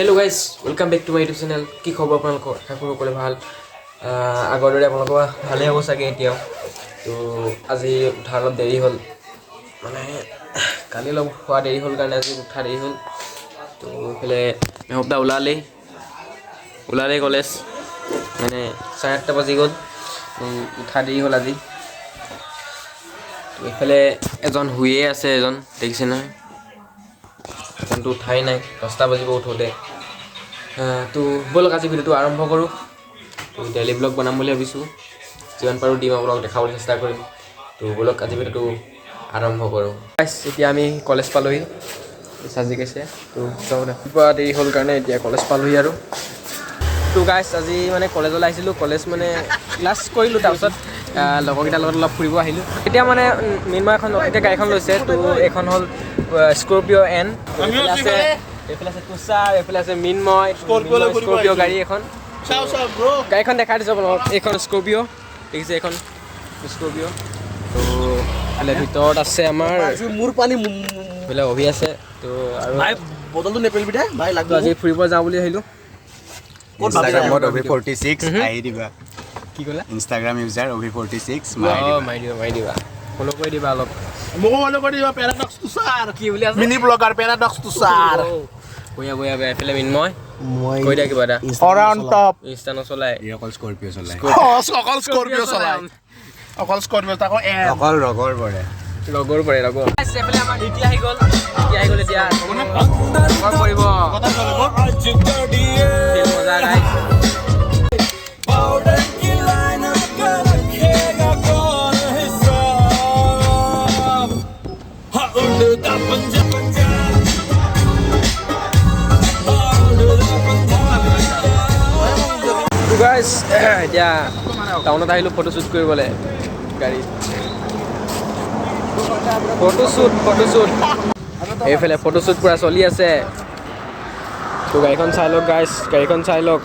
Hello' guys welcome back to my YouTube channel. কি খবৰ আপোনালোকৰ? আশা কৰোঁ সকলোৱে ভাল। আগৰ দৰে আপোনালোকৰ ভালেই হ'ব চাগে এতিয়াও। তো আজি উঠা অলপ দেৰি হ'ল, মানে কালি অলপ খোৱা দেৰি হ'ল কাৰণে আজি উঠা দেৰি হ'ল। তো এইফালে মেহবদা ওলালেই কলেজ, মানে 8:30 বাজি গ'ল। উঠা দেৰি হ'ল আজি। তো এইফালে এজন শুয়ে আছে, এজন দেখিছে নহয়, এজনটো উঠাই নাই, 10টা বাজিব উঠোঁতে। তো ব'লক আজি ভিডিঅ'টো আৰম্ভ কৰোঁ। তো ডেইলি ব্লগ বনাম বুলি ভাবিছোঁ, যিমান পাৰোঁ দিম আপোনালোকক দেখাবলৈ চেষ্টা কৰিম। তো ব'লক আজি ভিডিঅ'টো আৰম্ভ কৰোঁ। এতিয়া আমি কলেজ পালোহি, সাজি গৈছে। তো ৰাতিপুৱা দেৰি হ'ল কাৰণে এতিয়া কলেজ পালোহি আৰু। তো গাইছ আজি মানে কলেজলৈ আহিছিলোঁ, কলেজ মানে ক্লাছ কৰিলোঁ, তাৰপিছত লগৰকেইটাৰ লগত অলপ ফুৰিব আহিলোঁ। এতিয়া মানে মিনময় এখন এতিয়া গাড়ীখন লৈছে। তো এইখন হ'ল স্কৰপিঅ' এন। এইফালে আছে তুষাৰ, এইফালে আছে মিনময়, স্কৰপিঅ' গাড়ী এখন। গাড়ীখন দেখাই দিছোঁ আপোনালোকক, এইখন স্কৰপিঅ', দেখিছে এইখন স্কৰপিঅ'। তো এইফালে ভিতৰত আছে আমাৰ মোৰ পানী এইফালে অভি আছে। তো আৰু বটলটো নেপেলিবি দে ভাই, লাগব। আজি ফুৰিব যাওঁ বুলি আহিলোঁ। ইনষ্টাগ্ৰামত অভি46 আহি দিবা। কি ক'লা? ইনষ্টাগ্ৰাম ইউজাৰ অভি46 মাৰি দিবা, ফ'ল' কৰি দিবা অলপ। মোকো ফ'ল' কৰি দিবা, পেৰাডক্স তুষাৰ। কি বুলি আছে? মিনি ব্লগাৰ পেৰাডক্স তুষাৰ। বঢ়িয়া এইফালে মিনময় কৈ দিয়া কিবা এটা। অৰাউণ্ড টপ। ইনষ্টা নচলায়, ই অকল স্কৰপিঅ' চলাই, অকল স্কৰপিঅ' চলাই, অকল স্কৰপিঅ' তাকো অকল ৰগৰ পৰে। লগৰ এইফালে আমাৰ ডিটি আহি গ'ল এতিয়া কৰিব মজা গাইছ। এতিয়া টাউনত আহিলোঁ ফটোশ্বুট কৰিবলৈ গাড়ীত। ফটোশ্বুট এইফালে ফটোশ্বুট পূৰা চলি আছে। তো গাড়ীখন চাই লওক গাইছ, গাড়ীখন চাই লওক।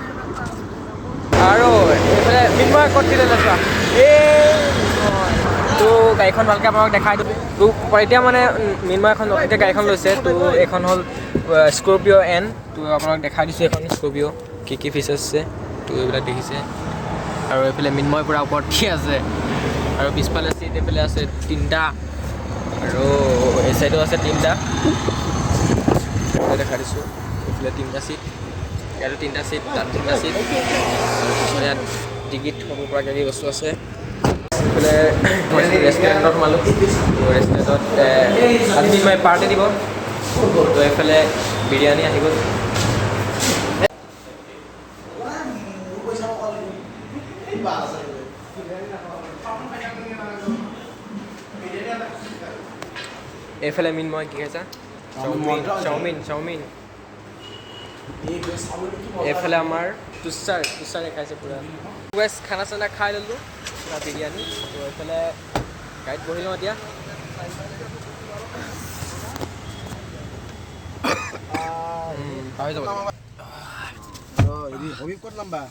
আৰু এইফালে মিনময় ক'ত দিলে চোৱা, তো গাড়ীখন ভালকৈ আপোনালোক দেখাই দিওঁ। তো এতিয়া মানে মিনময় এখন এতিয়া গাড়ীখন লৈছে। তো এইখন হ'ল স্কৰপিঅ' এন। তো আপোনালোক দেখাই দিছোঁ এখন স্কৰপিঅ' কি ফিচাৰ্ছ আছে, তো এইবিলাক দেখিছে। আৰু এইফালে মিনময় পূৰা ওপৰত উঠি আছে, আৰু পিছফালে চিট এইফালে আছে 3টা, আৰু এই চাইডো আছে 3টা। দেখাই দিছোঁ, এইফালে 3টা চিট, ইয়াতো 3টা চিট, তাত 3টা চিট। ইয়াত ডিগিত থ'ব পৰা কিবা বস্তু আছে। এইফালে ৰেষ্টুৰেণ্টত সোমালোঁ। ৰেষ্টুৰেণ্টত আজি মিনময় পাৰ্টি দিব। তো এইফালে বিৰিয়ানী আহি গ'ল। এইফালে মিনময় কি খাইছা? চাওমিন। এইফালে আমাৰ তুষাৰে খাইছে পূৰা খানা চানা খাই ল'লোঁ, পূৰা বিৰিয়ানী। তো এইফালে গাড়ীত বহি লওঁ এতিয়া। পাহৰি যাব হবি ক'ত নাম্বা?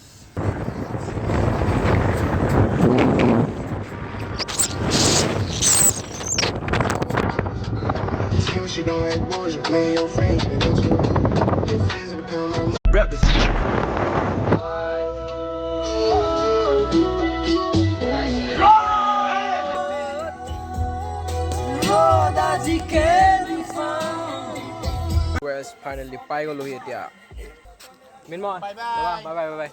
She don't act bullshit, man, your friend, your friends become my rep this. Finally পাই গ'লোহি এতিয়া। মিনময় বাই।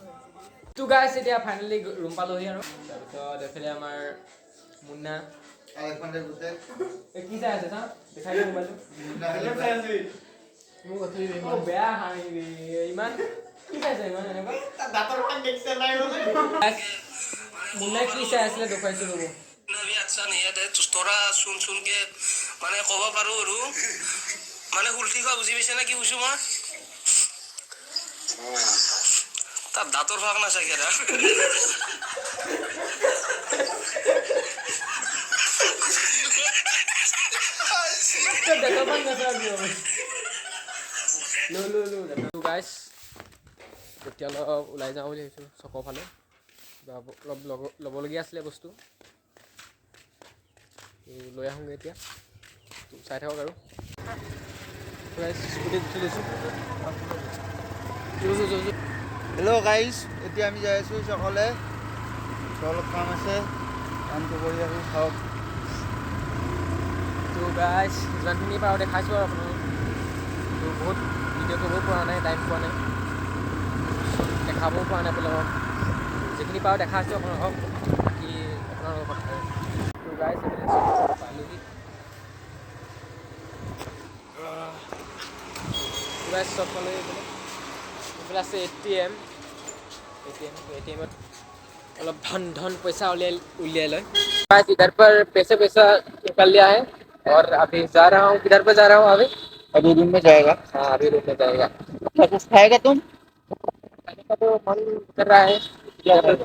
তো গাইছ এতিয়া ফাইনেলি ৰুম পালোহি। আৰু তাৰপিছত এইফালে আমাৰ মুন্না কি চাই আছে চা, দেখাই দিওঁ মোবাইলটো। বেয়া হাঁহিবি ইমান, কি চাইছে ইমান এনেকুৱা? মুন্নাই কি চাই আছিলে দেখুৱাইছোঁ ৰ'ব। তোৰা শুন কে মানে ক'ব পাৰো আৰু মানে উল্টি খোৱা বুজি পাইছে না কি কৈছো মই? তাৰ দাঁতৰ ভাগ না চাগে গাইছ এতিয়া অলপ ওলাই যাওঁ বুলি ভাবিছোঁ চকৰ ফালে, অলপ ল'বলগীয়া আছিলে বস্তু, লৈ আহোঁগৈ এতিয়া। চাই থাকক আৰু স্কুটিত উঠি লৈছোঁ। হেল্ল' গাইজ, এতিয়া আমি যাই আছোঁ সকলে। অলপ কাম আছে, কামটো কৰি আছোঁ চাওক। তো গাইজ যিমানখিনি পাৰোঁ দেখাইছোঁ আৰু আপোনালোকক। তো বহুত ভিডিঅ' কৰিবও পৰা নাই, টাইম পোৱা নাই, দেখাবও পৰা নাই আপোনালোকক। যিখিনি পাৰোঁ দেখাইছোঁ আপোনালোকক, বাকী আপোনালোকৰ কথা। তো গাইজ পালোহি। গাইজ চব পালোহি এইফালে। এইফালে আছে ATM। ATM-ত অলপ धन पैसा उलिया लय। इधर पर पैसे निकाल लिया है और अभी जा रहा हूँ। किधर पर जा रहा हूँ अभी? अभी रूम में जाएगा। हाँ अभी रूम में जाएगा। क्या कुछ खाएगा तुम? खाने का तो मन कर रहा है,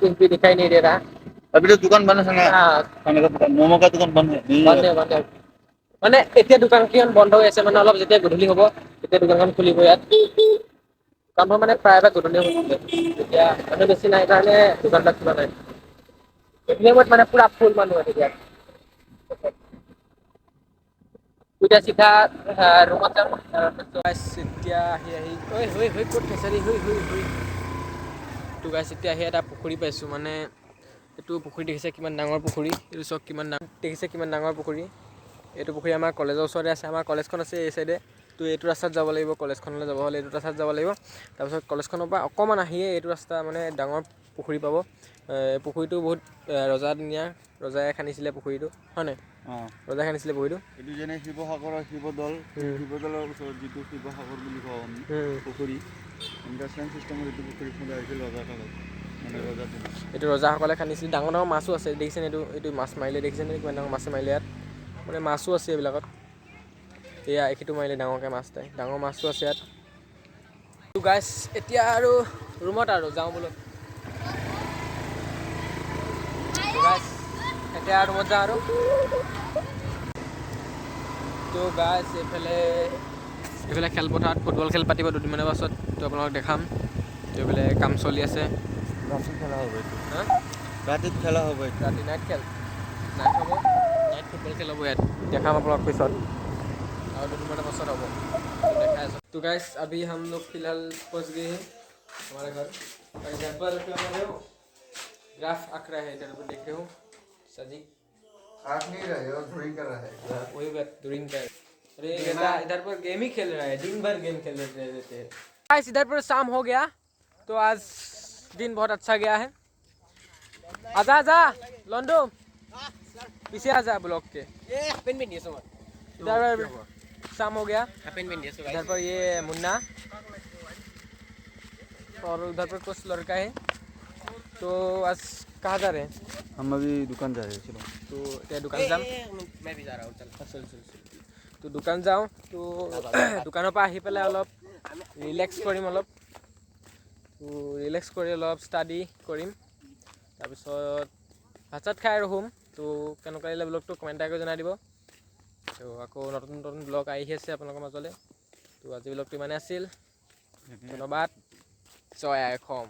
कुछ भी दिखाई नहीं दे रहा। अभी तो दुकान बंद है ना। हाँ खाने का दुकान, मोमो का दुकान बंद है। बंद है। মানে এতিয়া দোকানখন বন্ধ হৈ আছে, মানে অলপ যেতিয়া গধূলি হ'ব তেতিয়া দোকানখন খুলিব ইয়াত। কামবোৰ মানে প্ৰায়ভাগ গধূলি হৈছিলে, এতিয়া মানুহ বেছি নাই কাৰণে দোকানবিলাক খোলা নাই। এটিএমত মানে পুৰা ফুল মানুহ আছে ইয়াত। এতিয়া চিধা ৰুমত যাম। এতিয়া আহি ক'ত ফেচাৰী তো গাইছ এতিয়া আহি এটা পুখুৰী পাইছোঁ। মানে এইটো পুখুৰী দেখিছে কিমান ডাঙৰ পুখুৰী, এইটো চব কিমান ডাঙৰ দেখিছে, কিমান ডাঙৰ পুখুৰী। এইটো পুখুৰী আমাৰ কলেজৰ ওচৰতে আছে। আমাৰ কলেজখন আছে এই চাইডে। তো এইটো ৰাস্তাত যাব লাগিব, কলেজখনলৈ যাব হ'লে এইটো ৰাস্তাত যাব লাগিব। তাৰপিছত কলেজখনৰ পৰা অকণমান আহিয়ে এইটো ৰাস্তা মানে ডাঙৰ পুখুৰী পাব। পুখুৰীটো বহুত ৰজাদিনীয়া, ৰজাই খান্দিছিলে পুখুৰীটো, হয় নাই? ৰজাই খান্দিছিলে পুখুৰীটো। এইটো যেনে শিৱসাগৰৰ শিৱদৌল, শিৱদৌলৰ ওচৰত যিটো শিৱসাগৰ বুলি কওঁ আমি পুখুৰী, এনেকুৱা চেম চিষ্টেমত এইটো পুখুৰী খোলা হৈছিল ৰজাৰ কালত, মানে ৰজাৰ দিনত। এইটো ৰজাসকলে খান্দিছিল। ডাঙৰ ডাঙৰ মাছো আছে দেখিছেনে? এইটো মাছ মাৰিলে দেখিছেনে কিমান ডাঙৰ মাছ মাৰিলে ইয়াত? মানে মাছো আছে এইবিলাকত। এয়া এইটো মাৰিলে ডাঙৰকৈ মাছ এটাই, ডাঙৰ মাছো আছে ইয়াত। তো গাইছ এতিয়া আৰু ৰুমত আৰু যাওঁ বোলো। গাইছ এতিয়া ৰুমত যাওঁ আৰু। তো গাইছ এইফালে খেলপথাৰত ফুটবল খেল পাতিব দুদিনমানৰ পাছত। তো আপোনালোকক দেখাম। তো এইফালে কাম চলি আছে। ৰাতি খেলা হ'ব এইটো। হা? ৰাতিত খেলা হ'ব এইটো। ৰাতি নাইট খেল, নাইট ফুটবল খেল হ'ব ইয়াত। দেখাম আপোনাক পিছত, और 2 मिनट बस हो तो गाइस अभी हम लोग फिलहाल पहुंच गए हैं हमारे घर। और इधर पर क्या कर रहे हो? ग्राफ आंक रहा है, इधर पर देख रहे हो सजी आँख नहीं रहे और ड्राइंग कर रहा है। वही बात ड्राइंग का। अरे बेटा इधर पर गेम ही खेल रहा है, दिन भर गेम खेल रहते हैं। गाइस इधर पर शाम हो गया, तो आज दिन बहुत अच्छा गया है। आजा आजा लॉन्डो पीछे आजा ब्लॉक के। इधर शाम हो गया, इधर पर ये मुन्ना और उधर पर कुछ लड़का है। तो आज कहाँ जा रहे हैं? हम अभी दुकान जा रहे हैं। चलो तो क्या दुकान जाम? मैं भी जा रहा हूँ। चल तो दुकान जाऊँ। तो दुकानों पर आहि पेলাই অলপ ৰিলেক্স কৰিম, অলপ তো ৰিলেক্স কৰি অলপ ষ্টাডি কৰিম। তাৰপিছত ভাত চাত খাই আৰু শুম। তো কেনেকুৱা লাগিলে ব্লগটো কমেণ্ট কৰি জনাই দিব। তো আকৌ নতুন ব্লগ আহি আছে আপোনালোকৰ মাজলৈ। তো আজি ব্লগটো ইমানে আছিল, ধন্যবাদ। জয় আই অসম।